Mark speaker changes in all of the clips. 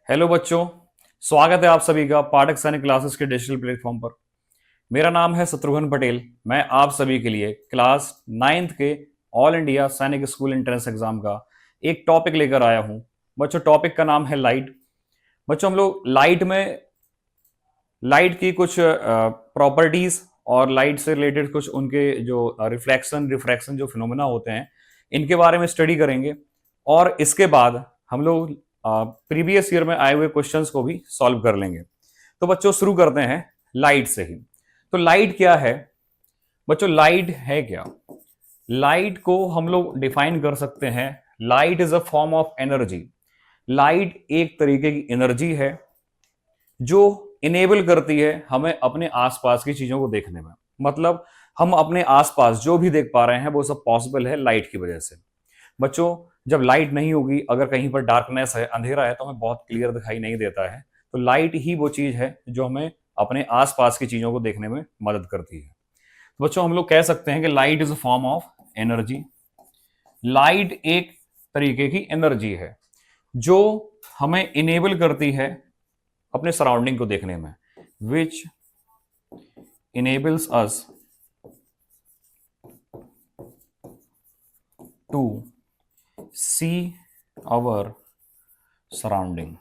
Speaker 1: Hello बच्चों। स्वागत है आप सभी का पाठक सैनिक क्लासेस के डिजिटल प्लेटफॉर्म पर। मेरा नाम है शत्रुघ्न पटेल। मैं आप सभी के लिए क्लास 9th के ऑल इंडिया सैनिक स्कूल एंट्रेंस एग्जाम का एक टॉपिक लेकर आया हूं। बच्चों, टॉपिक का नाम है लाइट। बच्चों, हम लोग लाइट की कुछ प्रॉपर्टीज और लाइट से रिलेटेड कुछ उनके जो रिफ्लेक्शन रिफ्रैक्शन जो फिनोमेना होते हैं, इनके बारे में स्टडी करेंगे। और इसके बाद हम लोग प्रीवियस ईयर में आए हुए क्वेश्चंस को भी सॉल्व कर लेंगे। तो बच्चों, शुरू करते हैं लाइट से ही। तो लाइट क्या है? बच्चों, लाइट है क्या? लाइट को हम लोग डिफाइन कर सकते हैं, light is a form of energy. Light एक तरीके की एनर्जी है जो इनेबल करती है हमें अपने आसपास की चीजों को देखने में। मतलब हम अपने आसपास जो भी देख पा रहे हैं वो सब पॉसिबल है लाइट की वजह से। बच्चों, जब लाइट नहीं होगी, अगर कहीं पर डार्कनेस है, अंधेरा है, तो हमें बहुत क्लियर दिखाई नहीं देता है। तो लाइट ही वो चीज है जो हमें अपने आसपास की चीजों को देखने में मदद करती है। तो बच्चों, हम लोग कह सकते हैं कि light is a form of energy. Light एक तरीके की एनर्जी है जो हमें इनेबल करती है अपने सराउंडिंग को देखने में, which enables us to see our surrounding.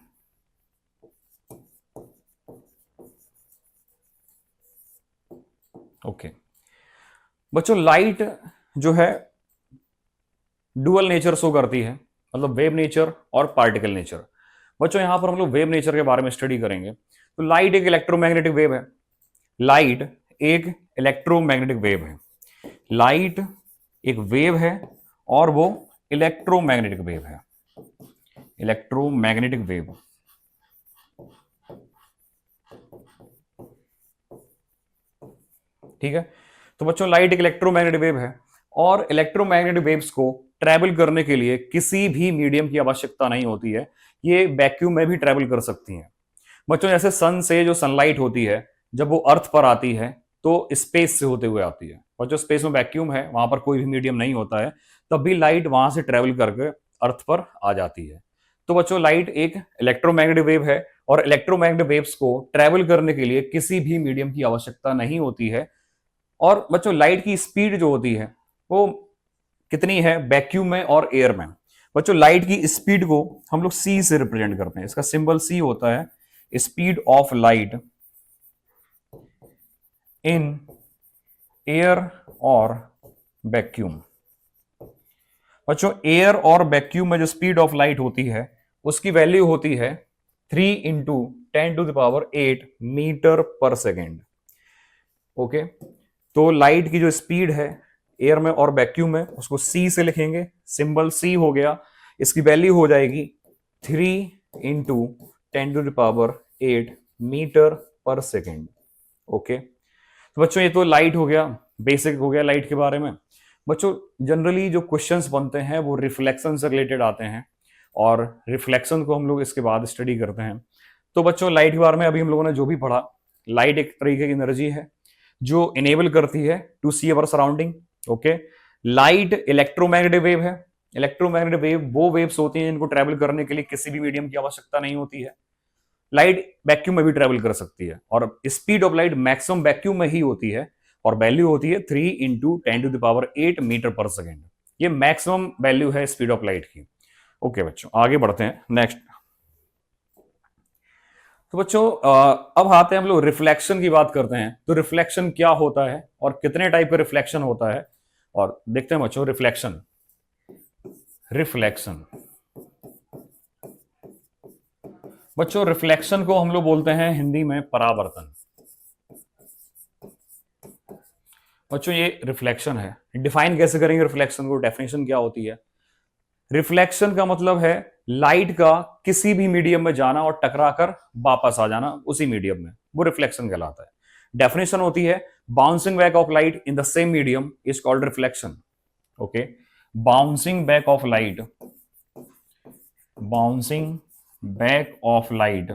Speaker 1: Okay बच्चों, लाइट जो है डुअल नेचर शो करती है, मतलब वेव नेचर और पार्टिकल नेचर। बच्चों, यहां पर हम लोग वेव नेचर के बारे में स्टडी करेंगे। तो लाइट एक इलेक्ट्रोमैग्नेटिक वेव है। लाइट एक इलेक्ट्रोमैग्नेटिक वेव है। लाइट एक वेव है और वो इलेक्ट्रोमैग्नेटिक वेव है। इलेक्ट्रोमैग्नेटिक वेव, ठीक है। तो बच्चों, लाइट एक इलेक्ट्रोमैग्नेटिक वेव है और इलेक्ट्रोमैग्नेटिक वेव्स को ट्रैवल करने के लिए किसी भी मीडियम की आवश्यकता नहीं होती है। ये वैक्यूम में भी ट्रैवल कर सकती हैं। बच्चों, जैसे सन से जो सनलाइट होती है, जब वो अर्थ पर आती है तो स्पेस से होते हुए आती है, और जो स्पेस में वैक्यूम है, वहां पर कोई भी मीडियम नहीं होता है, तब भी लाइट वहां से ट्रेवल करके अर्थ पर आ जाती है। तो बच्चों, लाइट एक इलेक्ट्रोमैग्नेटिक वेव है और इलेक्ट्रोमैग्नेटिक वेव्स को ट्रेवल करने के लिए किसी भी मीडियम की आवश्यकता नहीं होती है। और बच्चों, लाइट की स्पीड जो होती है वो कितनी है वैक्यूम में और एयर में? बच्चों, लाइट की स्पीड को हम लोग सी से रिप्रेजेंट करते हैं। इसका सिंबल सी होता है, speed of light in air और वैक्यूम। बच्चों, एयर और वैक्यूम में जो स्पीड ऑफ लाइट होती है उसकी वैल्यू होती है 3 × 10⁸ मीटर पर सेकेंड। ओके, तो लाइट की जो स्पीड है एयर में और वैक्यूम में, उसको सी से लिखेंगे। सिंबल सी हो गया, इसकी वैल्यू हो जाएगी 3 × 10⁸ मीटर पर सेकेंड। ओके, तो बच्चों, ये तो लाइट हो गया, बेसिक हो गया लाइट के बारे में। बच्चों, जनरली जो क्वेश्चंस बनते हैं वो रिफ्लेक्शन से रिलेटेड आते हैं और रिफ्लेक्शन को हम लोग इसके बाद स्टडी करते हैं। तो बच्चों, लाइट के बारे में अभी हम लोगों ने जो भी पढ़ा, लाइट एक तरीके की एनर्जी है जो इनेबल करती है to see our surrounding. Okay, light electromagnetic wave है। इलेक्ट्रोमैग्नेटिक वेव वो वेव्स होती हैं जिनको ट्रेवल करने के लिए किसी भी मीडियम की आवश्यकता नहीं होती है। लाइट वैक्यूम में भी ट्रेवल कर सकती है और speed of light maximum vacuum में ही होती है और वैल्यू होती है 3 × 10⁸ मीटर पर सेकेंड। ये मैक्सिमम वैल्यू है स्पीड ऑफ लाइट की। ओके बच्चों, आगे बढ़ते हैं नेक्स्ट। तो बच्चों, अब आते हैं हम लोग रिफ्लेक्शन की बात करते हैं। तो रिफ्लेक्शन क्या होता है और कितने टाइप का रिफ्लेक्शन होता है, और देखते हैं बच्चों रिफ्लेक्शन। रिफ्लेक्शन बच्चों, रिफ्लेक्शन को हम लोग बोलते हैं हिंदी में परावर्तन। बच्चों, ये रिफ्लेक्शन है। डिफाइन कैसे करेंगे रिफ्लेक्शन को? डेफिनेशन क्या होती है? रिफ्लेक्शन का मतलब है लाइट का किसी भी मीडियम में जाना और टकराकर वापस आ जाना उसी मीडियम में, वो रिफ्लेक्शन कहलाता है। डेफिनेशन होती है, bouncing back of light in the same medium is called reflection. Okay, bouncing back of light, bouncing back of light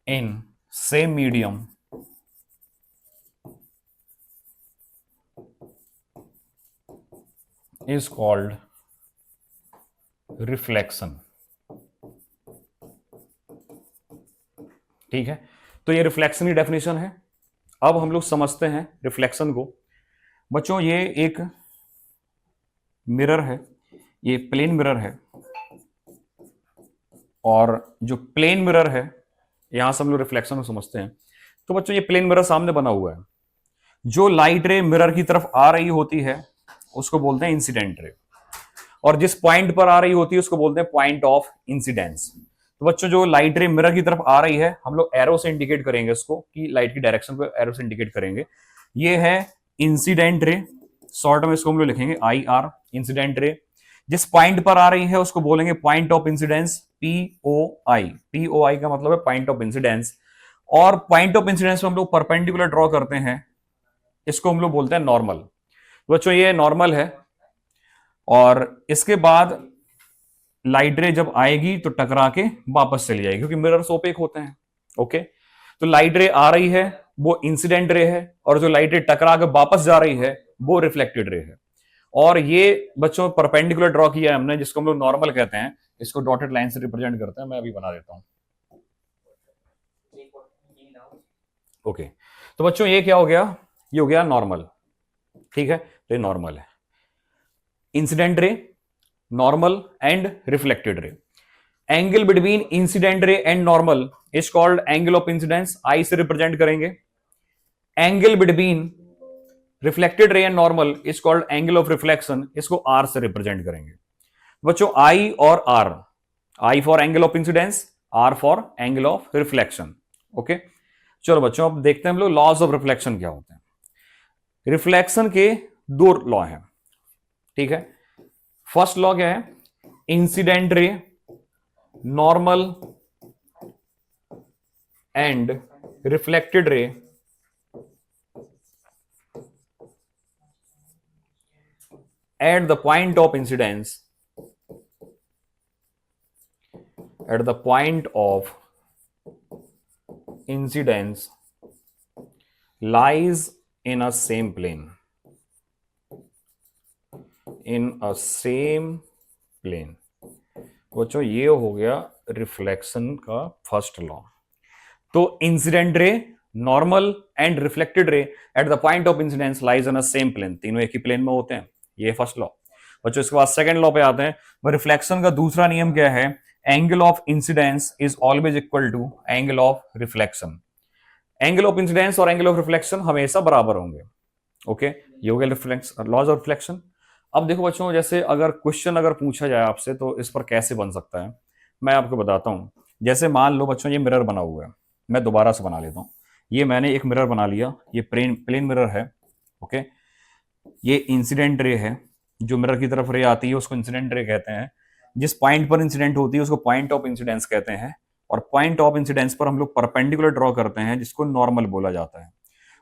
Speaker 1: in same medium is called reflection. ठीक है, तो ये रिफ्लेक्शन की डेफिनेशन है। अब हम लोग समझते हैं रिफ्लेक्शन को। बच्चों ये एक मिरर है, ये प्लेन मिरर है, और जो प्लेन मिरर है यहां से हम लोग रिफ्लेक्शन को समझते हैं। तो बच्चों ये प्लेन मिरर सामने बना हुआ है, जो लाइट रे मिरर की तरफ आ रही होती है उसको बोलते हैं इंसिडेंट रे, और जिस पॉइंट पर आ रही होती है उसको बोलते हैं पॉइंट ऑफ इंसिडेंस। तो बच्चों जो लाइट रे मिरर की तरफ आ रही है हम लोग एरो से इंडिकेट करेंगे इसको, कि लाइट की डायरेक्शन को एरो से इंडिकेट करेंगे। ये है इंसिडेंट रे, शॉर्ट में इसको हम लोग लिखेंगे आई आर, इंसिडेंट रे। जिस पॉइंट पर आ रही है उसको बोलेंगे point of incidence, POI. POI का मतलब है पॉइंट ऑफ इंसिडेंस। और पॉइंट ऑफ इंसिडेंस में हम लोग परपेंडिकुलर ड्रॉ करते हैं, इसको हम लोग बोलते हैं नॉर्मल। बच्चों ये नॉर्मल है, और इसके बाद लाइट रे जब आएगी तो टकरा के वापस चली जाएगी, क्योंकि मिरर्स ओपेक होते हैं। ओके, तो लाइट रे आ रही है वो इंसिडेंट रे है, और जो लाइट रे टकरा के वापस जा रही है वो रिफ्लेक्टेड रे है। और ये बच्चों परपेंडिकुलर ड्रॉ किया है हमने, जिसको हम लोग नॉर्मल कहते हैं। इसको डॉटेड लाइन से रिप्रेजेंट करते हैं, मैं अभी बना देता हूं। ओके, तो बच्चों ये क्या हो गया, ये हो गया नॉर्मल। ठीक है, तो ये नॉर्मल है। Incident ray, normal and reflected ray. Angle between incident ray and normal is called angle of incidence, I से रिप्रेजेंट करेंगे। Angle between reflected ray and normal is called angle of reflection, इसको R से represent करेंगे। बच्चों I और R, I for angle of incidence, R for angle of reflection. Okay, चलो बच्चों अब देखते हैं हम लोग लॉज ऑफ रिफ्लेक्शन क्या होते हैं। रिफ्लेक्शन के दो लॉ हैं। ठीक है, फर्स्ट लॉ क्या है, incident ray, normal and reflected रे at the point of incidence, at the point of incidence lies in a same plane, in a same plane। बच्चों ये हो गया रिफ्लेक्शन का फर्स्ट लॉ। तो incident ray, normal and reflected ray at the point of incidence lies in a same plane, तीनों एक ही plane में होते हैं, ये फर्स्ट लॉ। बच्चों इसके बाद सेकंड लॉ पे आते हैं। रिफ्लेक्शन का दूसरा नियम क्या है, angle of incidence is always equal to angle of reflection. Angle of incidence और एंगल ऑफ रिफ्लेक्शन हमेशा बराबर होंगे। ओके, ये हो गया लॉज ऑफ रिफ्लेक्शन। अब देखो बच्चों, जैसे अगर क्वेश्चन अगर पूछा जाए आपसे तो इस पर कैसे बन सकता है, मैं आपको बताता हूं। जैसे मान लो बच्चों ये मिरर बना हुआ है, मैं दोबारा से बना लेता हूं। ये मैंने एक मिरर बना लिया, ये प्लेन मिरर है। ओके, ये इंसिडेंट रे है, जो मिरर की तरफ रे आती है उसको इंसिडेंट रे कहते हैं। जिस पॉइंट पर इंसिडेंट होती है उसको पॉइंट ऑफ इंसिडेंस कहते हैं, और पॉइंट ऑफ इंसिडेंस पर हम लोग परपेंडिकुलर ड्रॉ करते हैं, जिसको नॉर्मल बोला जाता है।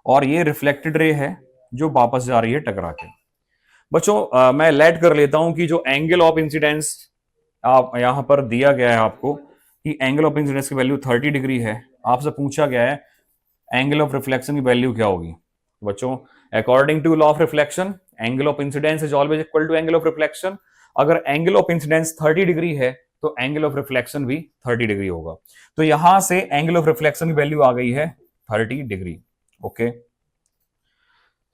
Speaker 1: और ये रिफ्लेक्टेड रे है जो वापस जा रही है टकरा के। बच्चों मैं लेट कर लेता हूं कि जो एंगल ऑफ इंसिडेंस आप यहां पर दिया गया है आपको, कि एंगल ऑफ इंसिडेंस की वैल्यू 30 डिग्री है। आपसे पूछा गया है एंगल ऑफ रिफ्लेक्शन की वैल्यू क्या होगी। बच्चों according to law of reflection angle of incidence is always equal to angle of reflection. अगर एंगल ऑफ इंसिडेंस 30 डिग्री है तो एंगल ऑफ रिफ्लेक्शन भी 30 डिग्री होगा। तो यहां से एंगल ऑफ रिफ्लेक्शन की वैल्यू आ गई है 30 डिग्री। ओके,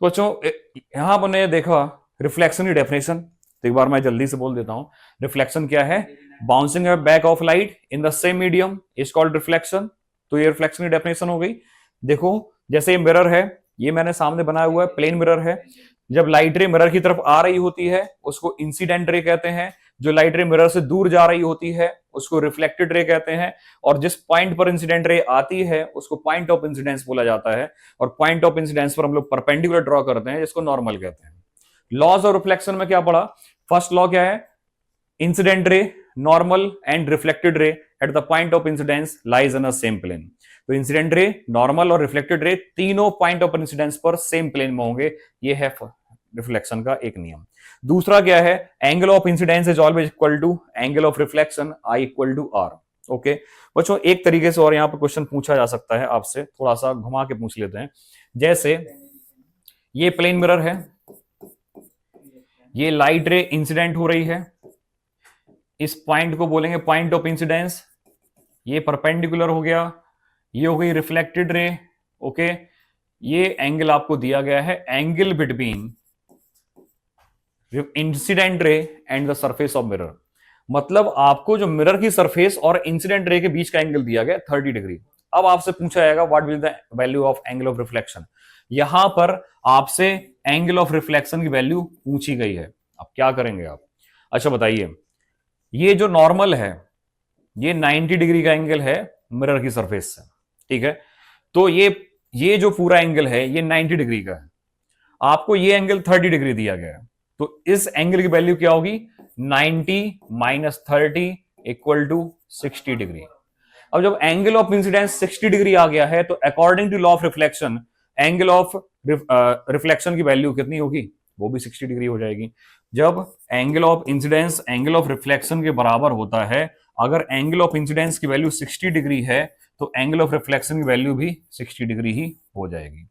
Speaker 1: बच्चों यहां पर ने देखा रिफ्लेक्शन की डेफिनेशन, तो एक बार मैं जल्दी से बोल देता हूं। रिफ्लेक्शन क्या है, bouncing back of light in the same medium is called reflection. तो ये रिफ्लेक्शन की डेफिनेशन हो गई। देखो जैसे ये मिरर है, ये मैंने सामने बनाया हुआ है, प्लेन मिरर है। जब लाइट रे मिरर की तरफ आ रही होती है उसको इंसिडेंट रे कहते हैं, जो लाइट रे मिरर से दूर जा रही होती है उसको रिफ्लेक्टेड रे कहते हैं, और जिस पॉइंट पर इंसिडेंट रे आती है उसको पॉइंट ऑफ इंसिडेंस बोला जाता है, और पॉइंट ऑफ इंसिडेंस पर हम लोग परपेंडिकुलर ड्रॉ करते हैं, जिसको नॉर्मल कहते हैं। लॉज ऑफ रिफ्लेक्शन में क्या पढ़ा, फर्स्ट लॉ क्या है, incident ray, normal and reflected ray at the point of incidence lies in a same plane. तो इंसिडेंट रे, नॉर्मल और रिफ्लेक्टेड रे तीनों पॉइंट ऑफ इंसिडेंस पर सेम प्लेन में होंगे, ये है रिफ्लेक्शन का एक नियम। दूसरा क्या है, angle of incidence is always equal to angle of reflection, I equal to R. Okay बच्चों, एक तरीके से और यहां पर क्वेश्चन पूछा जा सकता है आपसे, थोड़ा सा घुमा के पूछ लेते हैं। जैसे ये प्लेन मिरर है, ये लाइट रे इंसिडेंट हो रही है, इस पॉइंट को बोलेंगे पॉइंट ऑफ इंसिडेंस। ये परपेंडिकुलर हो गया, ये हो गई रिफ्लेक्टेड रे। ओके, ये एंगल आपको दिया गया है angle between incident ray and the surface of mirror. मतलब आपको जो मिरर की सरफेस और इंसिडेंट रे के बीच का एंगल दिया गया 30 डिग्री। अब आपसे पूछा जाएगा what will the value of angle of reflection. यहां पर आपसे एंगल ऑफ रिफ्लेक्शन की वैल्यू पूछी गई है। अब क्या करेंगे आप? अच्छा बताइए, ये जो नॉर्मल है ये 90 डिग्री का एंगल है मिरर की सरफेस से, ठीक है। तो ये जो पूरा एंगल है ये 90 डिग्री का है, आपको ये एंगल 30 डिग्री दिया गया है। तो इस एंगल की वैल्यू क्या होगी? 90 माइनस 30 इक्वल टू 60 डिग्री। अब जब एंगल ऑफ इंसिडेंस 60 डिग्री आ गया है तो according to law of reflection angle of reflection की वैल्यू कितनी होगी? वो भी 60 डिग्री हो जाएगी। जब angle of incidence angle of reflection के बराबर होता है, अगर एंगल ऑफ इंसिडेंस की वैल्यू 60 डिग्री है तो एंगल ऑफ रिफ्लेक्शन की वैल्यू भी 60 डिग्री ही हो जाएगी।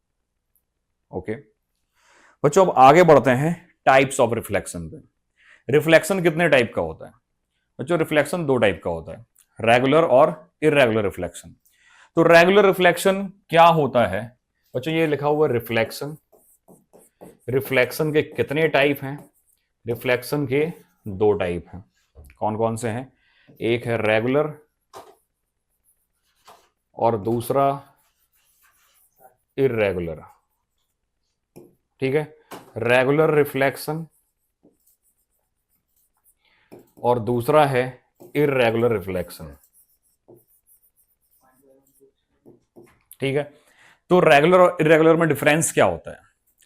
Speaker 1: ओके बच्चों, अब आगे बढ़ते हैं टाइप्स ऑफ रिफ्लेक्शन पे। रिफ्लेक्शन कितने टाइप का होता है? बच्चों रिफ्लेक्शन दो टाइप का होता है, रेगुलर और इरेगुलर रिफ्लेक्शन। तो रेगुलर रिफ्लेक्शन क्या होता है? बच्चों ये लिखा हुआ रिफ्लेक्शन, रिफ्लेक्शन के कितने टाइप हैं? रिफ्लेक्शन के दो टाइप हैं। कौन कौन से हैं? एक है रेगुलर और दूसरा इरेगुलर, ठीक है। रेगुलर रिफ्लेक्शन और दूसरा है इरेगुलर रिफ्लेक्शन, ठीक है। तो रेगुलर और इरेगुलर में डिफरेंस क्या होता है,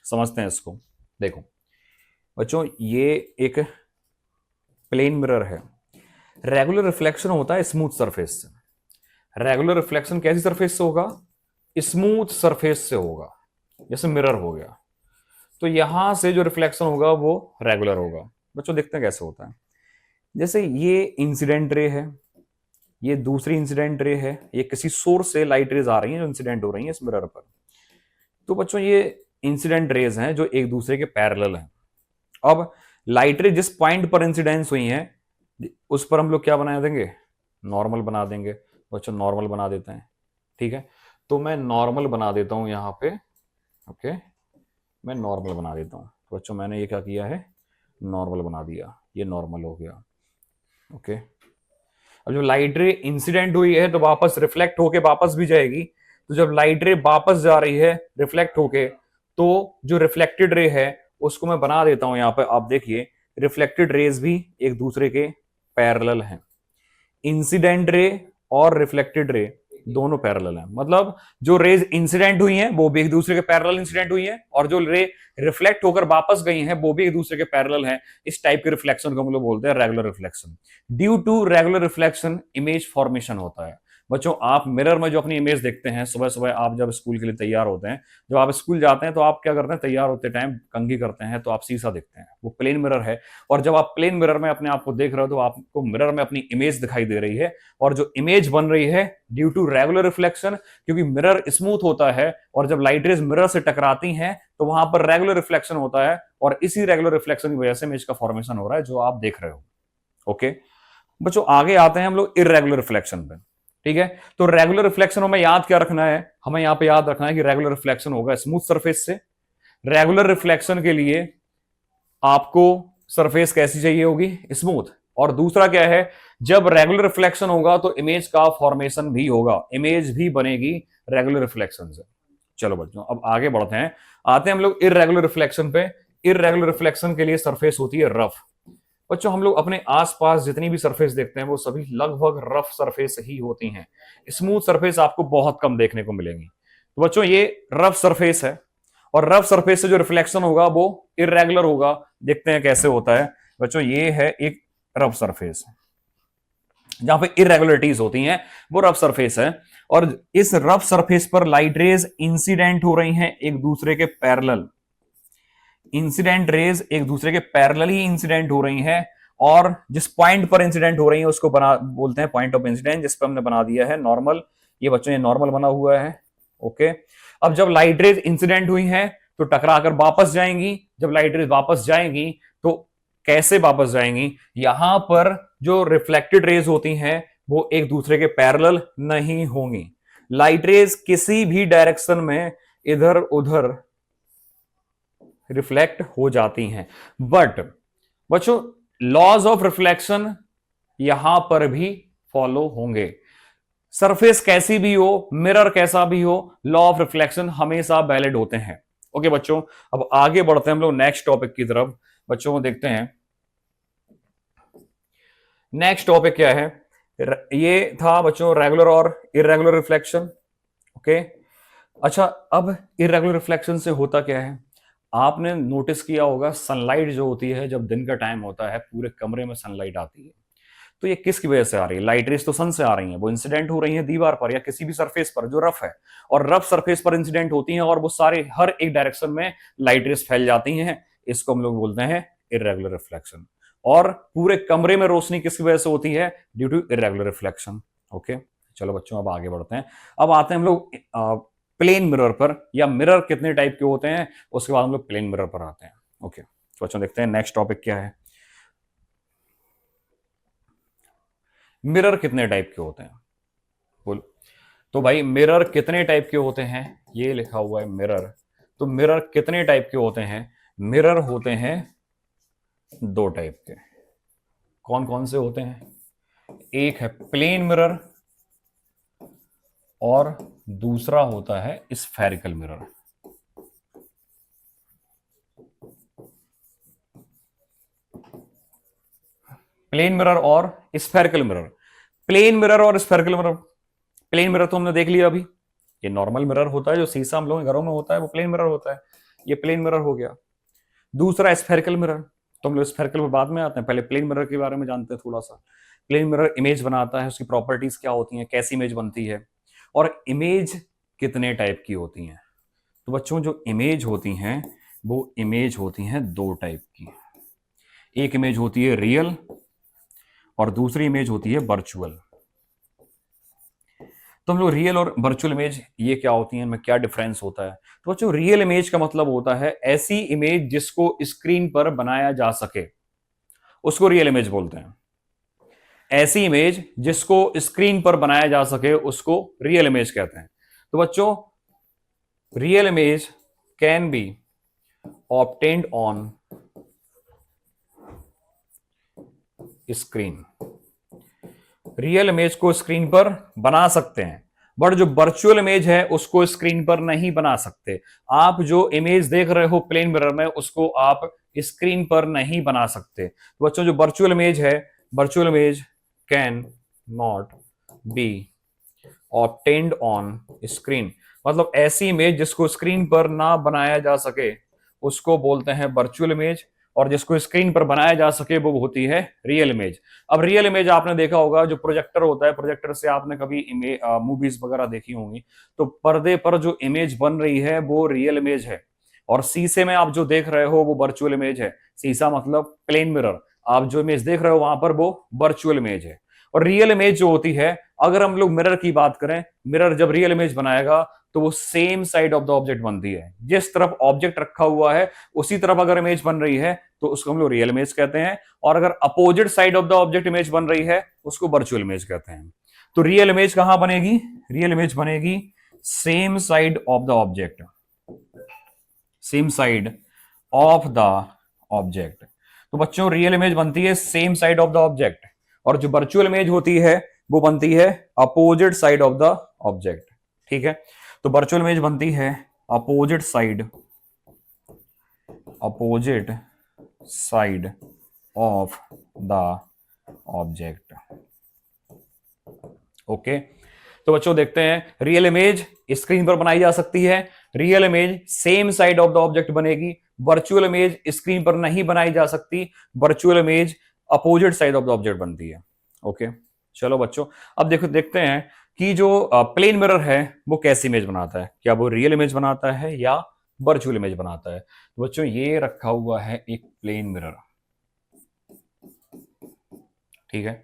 Speaker 1: समझते हैं इसको। देखो बच्चों, ये एक प्लेन मिरर है। रेगुलर रिफ्लेक्शन होता है स्मूथ सरफेस से। रेगुलर रिफ्लेक्शन कैसी सरफेस से होगा? स्मूथ सरफेस से होगा, जैसे मिरर हो गया। तो यहां से जो रिफ्लेक्शन होगा वो रेगुलर होगा। बच्चों देखते हैं कैसे होता है। जैसे ये इंसिडेंट रे है, ये दूसरी इंसिडेंट रे है, ये किसी सोर्स से लाइट रेज आ रही हैं जो इंसिडेंट हो रही हैं इस मिरर पर। तो बच्चों ये इंसिडेंट रेज हैं जो एक दूसरे के पैरेलल हैं। अब लाइट रे जिस पॉइंट पर इंसिडेंस हुई हैं उस पर हम लोग क्या बना देंगे? नॉर्मल बना देंगे। बच्चों नॉर्मल बना देते हैं, ठीक है। तो मैं नॉर्मल बना देता हूं यहां पे। ओके, मैं नॉर्मल बना देता हूं। तो बच्चों मैंने ये क्या किया है? नॉर्मल बना दिया, ये नॉर्मल हो गया। ओके, अब जब लाइट रे इंसिडेंट हुई है तो वापस रिफ्लेक्ट होके वापस भी जाएगी। तो जब लाइट रे वापस जा रही है रिफ्लेक्ट होके, तो जो रिफ्लेक्टेड रे है उसको मैं बना देता हूं यहां पे। आप देखिए रिफ्लेक्टेड रेज भी एक दूसरे के पैरेलल हैं। इंसिडेंट रे और रिफ्लेक्टेड रे दोनों पैरेलल हैं। मतलब जो रेज इंसिडेंट हुई हैं वो भी एक दूसरे के पैरेलल इंसिडेंट हुई हैं, और जो रे रिफ्लेक्ट होकर वापस गई हैं वो भी एक दूसरे के पैरेलल हैं। इस टाइप के रिफ्लेक्शन को हम लोग बोलते हैं regular reflection. Due to regular reflection image formation होता है। बच्चों आप मिरर में जो अपनी इमेज देखते हैं, सुबह सुबह आप जब स्कूल के लिए तैयार होते हैं, जब आप स्कूल जाते हैं तो आप क्या करते हैं? तैयार होते टाइम कंघी करते हैं तो आप शीशा देखते हैं, वो प्लेन मिरर है। और जब आप प्लेन मिरर में अपने आप को देख रहे हो तो आपको मिरर में अपनी इमेज दिखाई दे रही है। और जो इमेज बन रही है ड्यू टू रेगुलर रिफ्लेक्शन, क्योंकि मिरर स्मूथ होता है और जब लाइट रेज मिरर से टकराती हैं तो वहां पर रेगुलर रिफ्लेक्शन होता है, और इसी रेगुलर रिफ्लेक्शन की वजह से इमेज का फॉर्मेशन हो रहा है जो आप देख रहे हो। ओके बच्चों, आगे आते हैं हम लोग इरेगुलर रिफ्लेक्शन पे, ठीक है। तो रेगुलर रिफ्लेक्शन हमें याद क्या रखना है? हमें यहां पे याद रखना है कि रेगुलर रिफ्लेक्शन होगा स्मूथ सरफेस से। रेगुलर रिफ्लेक्शन के लिए आपको सरफेस कैसी चाहिए होगी? स्मूथ। और दूसरा क्या है? जब रेगुलर रिफ्लेक्शन होगा तो इमेज का फॉर्मेशन भी होगा, इमेज भी बनेगी रेगुलर रिफ्लेक्शन से। चलो बच्चों अब आगे बढ़ते हैं, आते हैं हम लोग इरेगुलर रिफ्लेक्शन पे। इरेगुलर रिफ्लेक्शन के लिए सरफेस होती है रफ। बच्चों हम लोग अपने आसपास जितनी भी सरफेस देखते हैं वो सभी लगभग रफ सरफेस ही होती हैं। स्मूथ सरफेस आपको बहुत कम देखने को मिलेंगी। तो बच्चों ये रफ सरफेस है, और रफ सरफेस से जो रिफ्लेक्शन होगा वो इरेगुलर होगा। देखते हैं कैसे होता है। बच्चों ये है एक रफ सरफेस, जहां पे इरेगुलरिटीज होती हैं, वो रफ सरफेस है। और इस रफ सरफेस पर लाइट रेज इंसिडेंट हो रही हैं एक दूसरे के पैरेलल। इंसिडेंट रेज एक दूसरे के पैरेलल ही इंसिडेंट हो रही हैं, और जिस पॉइंट पर इंसिडेंट हो रही है उसको बोलते हैं पॉइंट ऑफ इंसिडेंट, जिस पर हमने बना दिया है नॉर्मल। ये बच्चों ये नॉर्मल बना हुआ है। ओके, अब जब लाइट रेज इंसिडेंट हुई हैं तो टकरा कर वापस जाएंगी। जब लाइट रेज वापस जाएंगी तो कैसे वापस जाएंगी? यहां पर जो रिफ्लेक्टेड रेज होती हैं वो एक दूसरे के पैरेलल नहीं होंगी। लाइट रेज किसी भी डायरेक्शन में इधर उधर रिफ्लेक्ट हो जाती हैं, बट बच्चों लॉज ऑफ रिफ्लेक्शन यहां पर भी फॉलो होंगे। सरफेस कैसी भी हो, मिरर कैसा भी हो, लॉ ऑफ रिफ्लेक्शन हमेशा वैलिड होते हैं। ओके बच्चों, अब आगे बढ़ते हैं हम लोग नेक्स्ट टॉपिक की तरफ। बच्चों को देखते हैं नेक्स्ट टॉपिक क्या है। ये था बच्चों रेगुलर और इरेगुलर रिफ्लेक्शन। ओके, अच्छा अब इरेगुलर रिफ्लेक्शन से होता क्या है? आपने नोटिस किया होगा सनलाइट जो होती है, जब दिन का टाइम होता है पूरे कमरे में सनलाइट आती है, तो ये किसकी वजह से आ रही है? लाइट रेस तो सन से आ रही है, वो इंसिडेंट हो रही है दीवार पर या किसी भी सरफेस पर जो रफ है, और रफ सरफेस पर इंसिडेंट होती हैं और वो सारे हर एक डायरेक्शन में लाइट रेस फैल जाती हैं। इसको हम लोग बोलते हैं इरेगुलर रिफ्लेक्शन। और पूरे कमरे में रोशनी किसकी वजह से होती है? Due to irregular reflection. Okay, चलो बच्चों अब आगे बढ़ते हैं। अब आते हैं हम लोग प्लेन मिरर पर, या मिरर कितने टाइप के होते हैं, उसके बाद हम लोग प्लेन मिरर पर आते हैं। ओके, तो बच्चों देखते हैं नेक्स्ट टॉपिक क्या है। मिरर कितने टाइप के होते हैं? बोलो। तो भाई मिरर कितने टाइप के होते हैं? ये लिखा हुआ है मिरर। तो मिरर कितने टाइप के होते हैं? मिरर होते हैं दो टाइप के। कौन कौन से होते हैं? एक है प्लेन मिरर और दूसरा होता है स्फेरिकल मिरर। प्लेन मिरर और स्फेरिकल मिरर। प्लेन मिरर और स्फेरिकल मिरर। प्लेन मिरर तो हमने देख लिया अभी, ये नॉर्मल मिरर होता है जो शीशा हम लोगों के घरों में होता है, वो प्लेन मिरर होता है। ये प्लेन मिरर हो गया। दूसरा स्फेरिकल मिरर, तो हम लोग स्फेरिकल पर बाद में आते हैं, पहले प्लेन मिरर के बारे में जानते हैं थोड़ा सा। प्लेन मिरर इमेज बनाता है, उसकी प्रॉपर्टीज क्या होती हैं, कैसी इमेज बनती है, और इमेज कितने टाइप की होती हैं। तो बच्चों जो इमेज होती हैं वो इमेज होती हैं दो टाइप की। एक इमेज होती है रियल और दूसरी इमेज होती है वर्चुअल। तो हम लोग रियल और वर्चुअल इमेज ये क्या होती है, इनमें क्या डिफरेंस होता है? तो बच्चों रियल इमेज का मतलब होता है ऐसी इमेज जिसको स्क्रीन पर बनाया जा सके, उसको रियल इमेज बोलते हैं। ऐसी इमेज जिसको स्क्रीन पर बनाया जा सके उसको रियल इमेज कहते हैं। तो बच्चों real image can be obtained on screen. Real image को स्क्रीन पर बना सकते हैं, बट जो वर्चुअल इमेज है उसको स्क्रीन पर नहीं बना सकते। आप जो इमेज देख रहे हो प्लेन मिरर में उसको आप स्क्रीन पर नहीं बना सकते। तो बच्चों जो वर्चुअल इमेज है, virtual image can not be obtained on screen. मतलब ऐसी इमेज जिसको स्क्रीन पर ना बनाया जा सके उसको बोलते हैं वर्चुअल इमेज, और जिसको स्क्रीन पर बनाया जा सके वो होती है रियल इमेज। अब रियल इमेज आपने देखा होगा, जो प्रोजेक्टर होता है, प्रोजेक्टर से आपने कभी मूवीज वगैरह देखी होंगी, तो पर्दे पर जो इमेज बन रही है वो रियल इमेज है, और शीशे में आप जो देख रहे हो वो वर्चुअल इमेज है। शीशा मतलब प्लेन मिरर, आप जो इमेज देख रहे हो वहां पर वो वर्चुअल इमेज है। और रियल इमेज जो होती है, अगर हम लोग मिरर की बात करें, मिरर जब रियल इमेज बनाएगा तो वो same side of the object बनती है। जिस तरफ ऑब्जेक्ट रखा हुआ है उसी तरफ अगर इमेज बन रही है तो उसको हम लोग रियल इमेज कहते हैं, और अगर opposite side of the object image बन रही है उसको वर्चुअल इमेज कहते हैं। तो रियल इमेज कहां बनेगी? रियल इमेज बनेगी same side of the object, same side of the object. तो बच्चों रियल इमेज बनती है same side of the object, और जो वर्चुअल इमेज होती है वो बनती है opposite side of the object. ठीक है, तो वर्चुअल इमेज बनती है opposite side, opposite side of the object. Okay, तो बच्चों देखते हैं रियल इमेज स्क्रीन पर बनाई जा सकती है, real image same side of the object बनेगी, वर्चुअल इमेज स्क्रीन पर नहीं बनाई जा सकती, virtual image opposite side of the object बनती है। ओके, चलो बच्चों अब देखो देखते हैं कि जो प्लेन मिरर है वो कैसी इमेज बनाता है, क्या वो रियल इमेज बनाता है या वर्चुअल इमेज बनाता है। तो बच्चों ये रखा हुआ है एक प्लेन मिरर, ठीक है,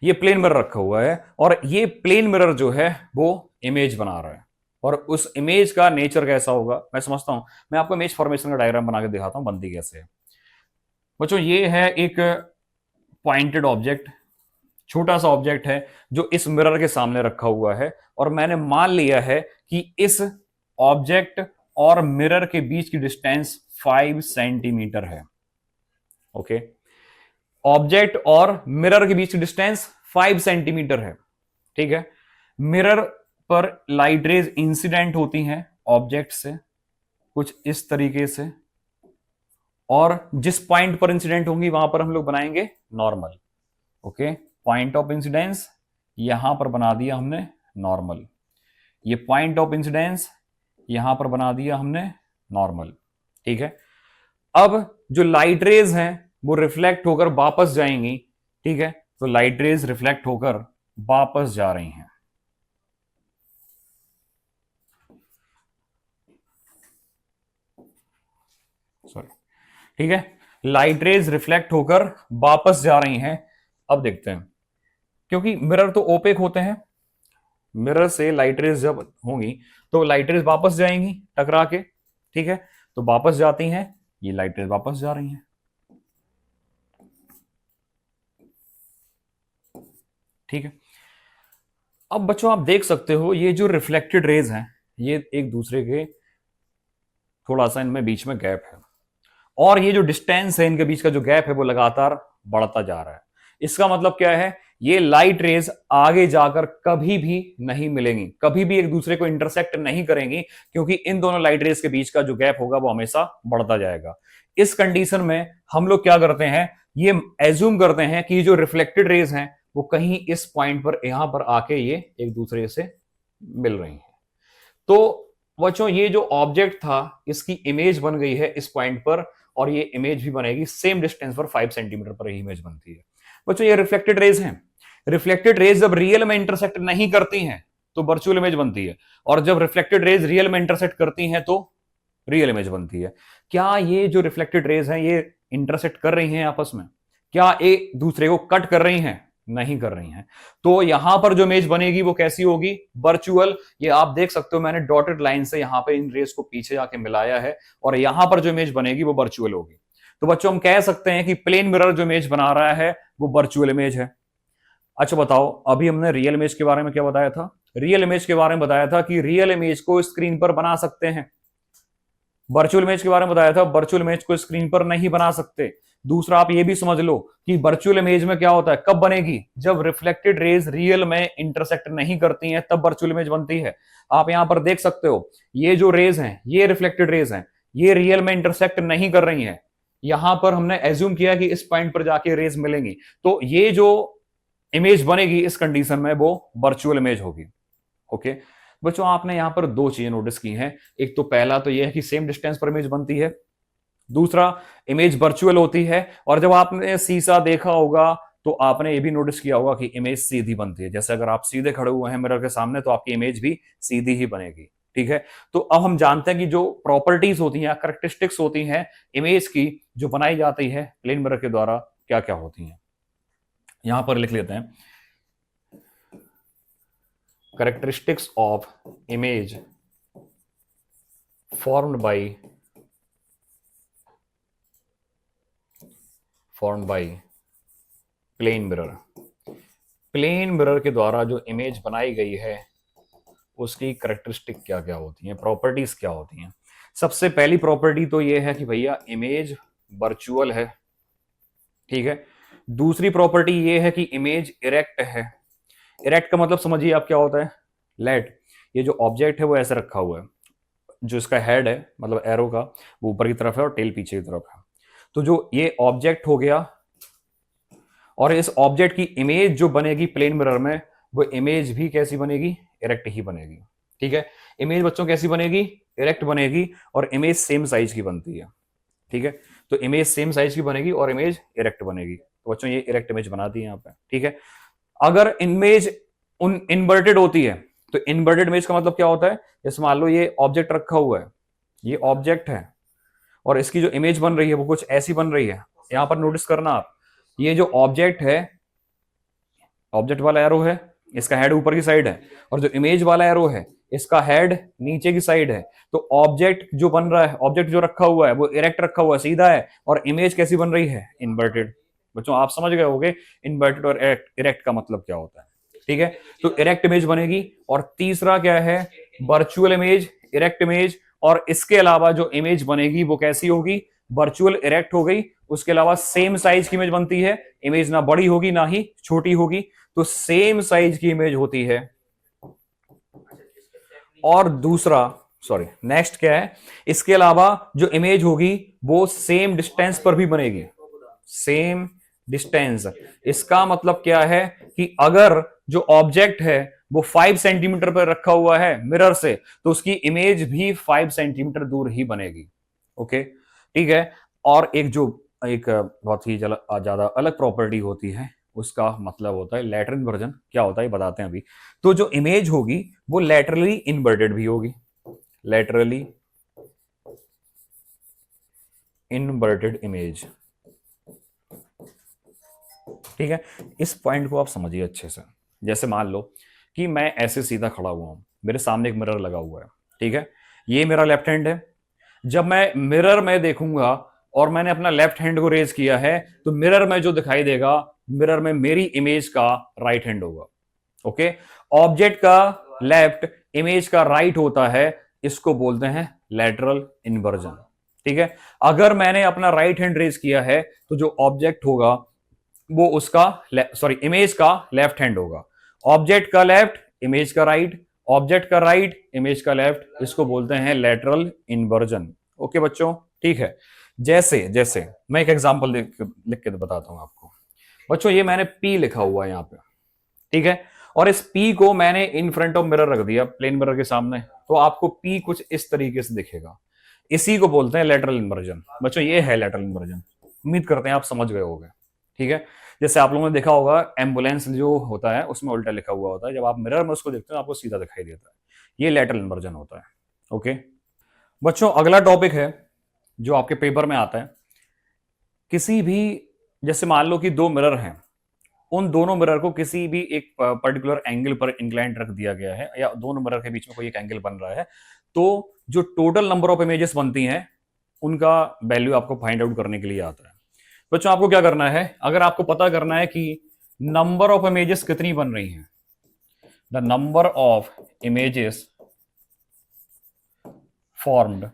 Speaker 1: ये प्लेन मिरर रखा हुआ है, और ये प्लेन मिरर जो है वो इमेज बना रहा है, और उस इमेज का नेचर कैसा होगा मैं समझता हूं। मैं आपको इमेज फॉर्मेशन का डायग्राम बना के दिखाता हूं बनती कैसे है। बच्चों ये है एक पॉइंटेड ऑब्जेक्ट, छोटा सा ऑब्जेक्ट है जो इस मिरर के सामने रखा हुआ है, और मैंने मान लिया है कि इस ऑब्जेक्ट और मिरर के बीच की डिस्टेंस 5 सेंटीमीटर है। ओके, ऑब्जेक्ट और मिरर के बीच की डिस्टेंस 5 सेंटीमीटर है। ठीक है, मिरर पर लाइट रेज इंसिडेंट होती हैं ऑब्जेक्ट से कुछ इस तरीके से, और जिस पॉइंट पर इंसिडेंट होंगी वहां पर हम लोग बनाएंगे normal. Okay, point of incidence यहां पर बना दिया हमने नॉर्मल, ये पॉइंट ऑफ इंसिडेंस यहां पर बना दिया हमने नॉर्मल। ठीक है, अब जो लाइट रेज हैं वो रिफ्लेक्ट होकर वापस जाएंगी। ठीक है, तो लाइट रेज रिफ्लेक्ट होकर वापस जा रही हैं। सॉरी, ठीक है, लाइट रेज रिफ्लेक्ट होकर वापस जा रही हैं। अब देखते हैं, क्योंकि मिरर तो ओपेक होते हैं, मिरर से लाइट रेज जब होंगी तो लाइट रेज वापस जाएंगी टकरा के। ठीक है, तो वापस जाती हैं, ये लाइट रेज वापस जा रही हैं। ठीक है, अब बच्चों आप देख सकते हो ये जो रिफ्लेक्टेड रेज हैं ये एक दूसरे के थोड़ा सा इनमें बीच में गैप है, और ये जो डिस्टेंस है इनके बीच का जो गैप है वो लगातार बढ़ता जा रहा है। इसका मतलब क्या है, ये लाइट रेज आगे जाकर कभी भी नहीं मिलेंगी, कभी भी एक दूसरे को इंटरसेक्ट नहीं करेंगी, क्योंकि इन दोनों लाइट रेज के बीच का जो गैप होगा वो हमेशा बढ़ता जाएगा। इस कंडीशन में हम लोग क्या करते हैं, ये एज्यूम करते हैं कि जो रिफ्लेक्टेड रेज हैं वो कहीं इस पॉइंट पर यहां पर आके ये एक दूसरे से मिल रही हैं। तो बच्चों ये जो ऑब्जेक्ट था इसकी इमेज बन गई है इस पॉइंट पर, और ये इमेज भी बनेगी सेम डिस्टेंस पर 5 सेंटीमीटर पर ही इमेज बनती है। बच्चों ये रिफ्लेक्टेड रेज हैं, रिफ्लेक्टेड रेज जब रियल में इंटरसेक्ट नहीं करती हैं तो वर्चुअल इमेज बनती है, और जब रिफ्लेक्टेड रेज रियल में इंटरसेक्ट करती हैं तो रियल इमेज बनती है। क्या ये जो रिफ्लेक्टेड रेज हैं ये इंटरसेक्ट कर रही हैं आपस में? क्या एक दूसरे को कट कर रही हैं? नहीं कर रही हैं। तो यहां पर जो इमेज बनेगी वो कैसी होगी? वर्चुअल। ये आप देख सकते हो मैंने डॉटेड लाइन से यहां पे इन रेज को पीछे जाके मिलाया है, और यहां पर जो इमेज बनेगी वो वर्चुअल होगी। तो बच्चों हम कह सकते हैं कि प्लेन मिरर जो इमेज बना रहा है वो वर्चुअल इमेज है। अच्छा बताओ, अभी हमने रियल इमेज के बारे में क्या बताया था? रियल इमेज के बारे में बताया था कि रियल इमेज को स्क्रीन पर बना सकते हैं। वर्चुअल इमेज के बारे में बताया था वर्चुअल इमेज को स्क्रीन पर नहीं बना सकते। दूसरा आप ये भी समझ लो कि वर्चुअल इमेज में क्या होता है, कब बनेगी? जब रिफ्लेक्टेड रेज रियल में इंटरसेक्ट नहीं करती हैं तब वर्चुअल इमेज बनती है। आप यहां पर देख सकते हो ये जो रेज हैं ये रिफ्लेक्टेड रेज हैं, ये रियल में इंटरसेक्ट नहीं कर रही हैं। यहां पर हमने एज्यूम किया कि इस पॉइंट पर जाके रेज मिलेंगी, तो ये जो इमेज बनेगी इस कंडीशन में वो वर्चुअल इमेज होगी। ओके बच्चों, आपने यहां पर दो चीजें नोटिस की हैं। एक तो पहला तो यह है कि सेम डिस्टेंस पर इमेज बनती है, दूसरा इमेज वर्चुअल होती है। और जब आपने शीशा देखा होगा तो आपने ये भी नोटिस किया होगा कि इमेज सीधी बनती है। जैसे अगर आप सीधे खड़े हुए हैं मिरर के सामने तो आपकी इमेज भी सीधी ही बनेगी। ठीक है, तो अब हम जानते हैं कि जो प्रॉपर्टीज होती हैं, कैरेक्टरिस्टिक्स होती हैं इमेज की जो बनाई जाती है प्लेन मिरर के द्वारा, क्या क्या होती हैं। यहां पर लिख लेते हैं, characteristics of image formed by plane mirror। Plane mirror के द्वारा जो इमेज बनाई गई है उसकी करेक्टरिस्टिक क्या क्या होती हैं, प्रॉपर्टीज क्या होती हैं। सबसे पहली प्रॉपर्टी तो ये है कि भैया इमेज वर्चुअल है। ठीक है, दूसरी प्रॉपर्टी ये है कि इमेज इरेक्ट है। इरेक्ट का मतलब समझिए आप क्या होता है, लेट ये जो ऑब्जेक्ट है वो ऐसे रखा हुआ है, जो इसका हेड है मतलब एरो का वो ऊपर की तरफ है और टेल पीछे की तरफ है। तो जो ये ऑब्जेक्ट हो गया, और इस ऑब्जेक्ट की इमेज जो बनेगी प्लेन मिरर में वो इमेज भी कैसी बनेगी? इरेक्ट ही बनेगी। ठीक है, इमेज बच्चों कैसी बनेगी? इरेक्ट बनेगी, और इमेज सेम साइज की बनती है। ठीक है, तो इमेज सेम साइज की बनेगी और इमेज इरेक्ट बनेगी। तो बच्चों ये इरेक्ट इमेज बना दी है यहाँ पे। ठीक है, अगर इमेज इन्वर्टेड होती है तो इन्वर्टेड इमेज का मतलब क्या होता है, जैसे मान लो ये ऑब्जेक्ट रखा हुआ है, ये ऑब्जेक्ट है और इसकी जो इमेज बन रही है वो कुछ ऐसी बन रही है। यहां पर नोटिस करना आप, ये जो ऑब्जेक्ट है, ऑब्जेक्ट वाला एरो है, इसका हेड ऊपर की साइड है, और जो इमेज वाला एरो है इसका हेड नीचे की साइड है, तो ऑब्जेक्ट जो बन रहा है, ऑब्जेक्ट जो रखा हुआ है वो इरेक्ट रखा हुआ है, सीधा है, और इमेज कैसी बन रही है, इन्वर्टेड। बच्चों आप समझ गए होगे इन्वर्टेड और इरेक्ट का मतलब क्या होता है। ठीक है, तो इरेक्ट इमेज बनेगी। और तीसरा क्या है, वर्चुअल इमेज, इरेक्ट इमेज। और इसके अलावा जो इमेज बनेगी वो कैसी होगी, वर्चुअल इरेक्ट हो गई। उसके अलावा सेम साइज की इमेज बनती है, इमेज ना बड़ी होगी ना ही छोटी होगी, तो सेम साइज की इमेज होती है। और दूसरा, सॉरी, नेक्स्ट क्या है, इसके अलावा जो इमेज होगी वो सेम डिस्टेंस पर भी बनेगी, सेम डिस्टेंस। इसका मतलब क्या है कि अगर जो ऑब्जेक्ट है वो 5 सेंटीमीटर पर रखा हुआ है मिरर से, तो उसकी इमेज भी 5 सेंटीमीटर दूर ही बनेगी। ओके, ठीक है। और एक जो एक बहुत ही ज्यादा अलग प्रॉपर्टी होती है, उसका मतलब होता है लैटरल इन्वर्जन। क्या होता है बताते हैं अभी। तो जो इमेज होगी वो लैटरली इन्वर्टेड भी होगी, लैटरली इन्वर्टेड इमेज। ठीक है, इस पॉइंट को आप समझिए अच्छे से। जैसे मान लो कि मैं ऐसे सीधा खड़ा हुआ हूं, मेरे सामने एक मिरर लगा हुआ है। ठीक है, ये मेरा लेफ्ट हैंड है। जब मैं मिरर में देखूंगा और मैंने अपना लेफ्ट हैंड को रेज किया है, तो मिरर में जो दिखाई देगा, मिरर में मेरी इमेज का राइट हैंड होगा। ओके, ऑब्जेक्ट का लेफ्ट, इमेज का राइट होता है, इसको बोलते हैं लैटरल इन्वर्जन। ठीक है, अगर मैंने अपना राइट हैंड रेज किया है तो जो ऑब्जेक्ट होगा वो उसका, सॉरी, इमेज का लेफ्ट हैंड होगा। ऑब्जेक्ट का लेफ्ट, इमेज का राइट, ऑब्जेक्ट का राइट, इमेज का लेफ्ट, इसको बोलते हैं लैटरल इन्वर्जन। ओके बच्चों, ठीक है। जैसे जैसे मैं एक एग्जांपल लिख के बताता हूं आपको। बच्चों ये मैंने पी लिखा हुआ है यहां पे, ठीक है, और इस पी को मैंने इन फ्रंट ऑफ मिरर रख दिया, प्लेन मिरर के सामने, तो आपको पी कुछ इस तरीके से दिखेगा। इसी को बोलते हैं लैटरल इन्वर्जन। बच्चों ये है लैटरल इन्वर्जन। उम्मीद करते हैं आप समझ गए होंगे। ठीक है, जैसे आप लोगों ने देखा होगा एम्बुलेंस जो होता है उसमें उल्टा लिखा हुआ होता है, जब आप मिरर में उसको देखते हो आपको सीधा दिखाई देता है, ये लैटरल इन्वर्जन होता है। ओके बच्चों, अगला टॉपिक है जो आपके पेपर में आता है। किसी भी, जैसे मान लो कि दो मिरर हैं, उन दोनों मिरर को किसी भी एक पर्टिकुलर एंगल पर इंक्लाइंड रख दिया गया है, या दोनों मिरर के बीच में कोई एक एंगल बन रहा है, तो जो टोटल नंबर ऑफ इमेजेस बनती हैं उनका वैल्यू आपको फाइंड आउट करने के लिए आता है। बच्चों आपको क्या करना है, अगर आपको पता करना है कि नंबर ऑफ इमेजेस कितनी बन रही हैं, the number of images formed,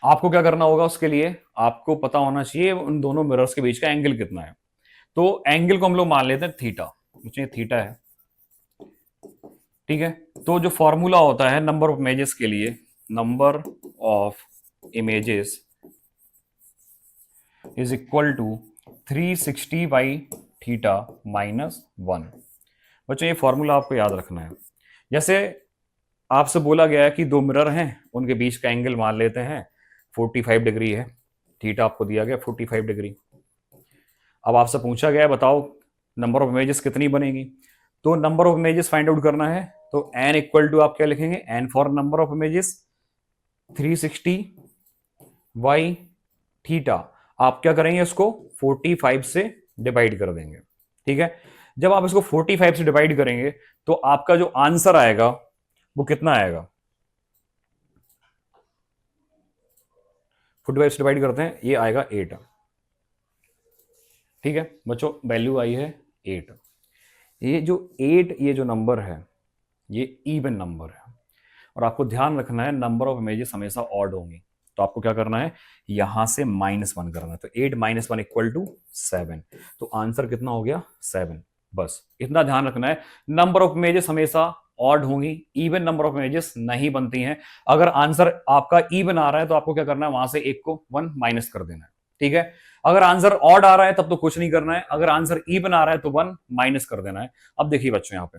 Speaker 1: आपको क्या करना होगा, उसके लिए आपको पता होना चाहिए उन दोनों मिरर्स के बीच का एंगल कितना है। तो एंगल को हम लोग मान लेते हैं थीटा, ये थीटा है। ठीक है, तो जो फॉर्मूला होता है नंबर ऑफ इमेजेस के लिए, number of images is equal to 360 by theta minus 1। बच्चों ये फॉर्मूला आपको याद रखना है। जैसे आपसे बोला गया है कि दो मिरर हैं, उनके बीच का एंगल मान लेते हैं 45 डिग्री है, थीटा आपको दिया गया 45 डिग्री। अब आपसे पूछा गया है बताओ नंबर ऑफ इमेजेस कितनी बनेगी, तो number of images find out करना है, तो n इक्वल टू आप क्या लिखेंगे, n for number of images 360 by theta, आप क्या करेंगे, इसको 45 से डिवाइड कर देंगे। ठीक है, जब आप इसको 45 से डिवाइड करेंगे तो आपका जो आंसर आएगा वो कितना आएगा, 45 से डिवाइड करते हैं, ये आएगा 8। ठीक है बच्चों, वैल्यू आई है 8। ये जो 8, ये जो नंबर है ये इवन नंबर है, और आपको ध्यान रखना है नंबर ऑफ इमेजेस हमेशा ऑड होंगी, तो आपको क्या करना है, यहां से -1 करना है, तो 8 - 1 इक्वल टू 7, तो आंसर कितना हो गया, 7। बस इतना ध्यान रखना है, नंबर ऑफ इमेजेस हमेशा ऑड होंगी, इवन नंबर ऑफ इमेजेस नहीं बनती हैं। अगर आंसर आपका इवन आ रहा है तो आपको क्या करना है, वहां से एक को 1 माइनस कर देना है। ठीक है, अगर आंसर ऑड आ रहा है तब तो कुछ नहीं करना है, अगर आंसर इवन आ रहा है तो 1 माइनस कर देना है। अब देखिए बच्चों, यहां पे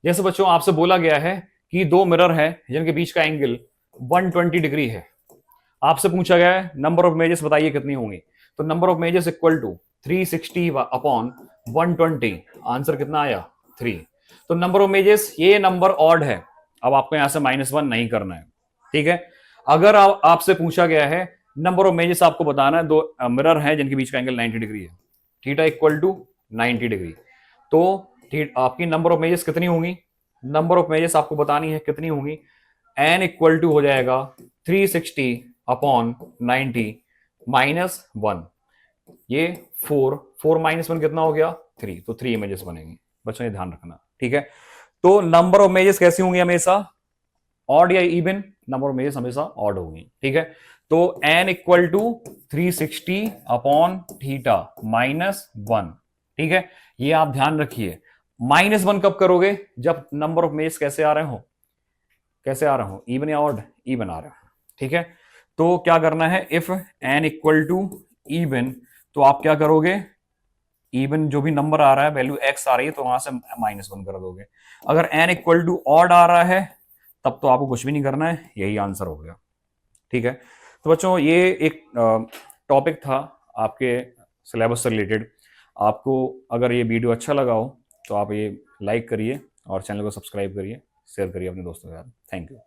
Speaker 1: जैसे बच्चों आपसे बोला गया है कि दो मिरर है जिनके बीच का एंगल 120 डिग्री है, आपसे पूछा गया है नंबर ऑफ इमेजेस बताइए कितनी होंगी, तो number of images equal to 360 upon 120, answer कितना आया, 3। तो नंबर ऑफ इमेजेस, ये नंबर ऑड है, अब आपको यहां से -1 नहीं करना है। ठीक है, अगर आपसे पूछा गया है नंबर ऑफ इमेजेस, आपको बताना है दो मिरर हैं जिनके बीच का एंगल 90 डिग्री है, थीटा इक्वल टू 90 डिग्री, तो आपकी नंबर ऑफ मेजेस कितनी होंगी, नंबर ऑफ मेजेस आपको बतानी है कितनी होंगी। एन इक्वल टू हो जाएगा 360 अपॉन 90 माइनस 1। ये 4 माइनस 1 कितना हो गया 3, तो 3 इमेजेस बनेंगे। बच्चों ये ध्यान रखना, ठीक है। तो नंबर ऑफ इमेजेस कैसी होंगी हमेशा, ऑड या इवन, नंबर ऑफ इमेजेस हमेशा ऑड होंगी, ठीक है। तो n equal to 360 upon theta minus 1, ठीक है। ये आप ध्यान रखिए। माइनस 1 कब करोगे, जब नंबर ऑफ इमेजेस कैसे आ रहे हो, कैसे आ रहे हो, इवन या ऑड, इवन आ रहे हो, ठीक है। तो क्या करना है, if n equal to even, तो आप क्या करोगे, इवन जो भी नंबर आ रहा है, वैल्यू x आ रही है, तो वहां से -1 कर दोगे। अगर n इक्वल टू ऑड आ रहा है, तब तो आपको कुछ भी नहीं करना है, यही आंसर हो गया, ठीक है। तो बच्चों ये एक टॉपिक था आपके सिलेबस से रिलेटेड। आपको अगर ये वीडियो अच्छा लगा हो तो आप ये लाइक करिए और चैनल को सब्सक्राइब करिए, शेयर करिए अपने दोस्तों के साथ। Thank you.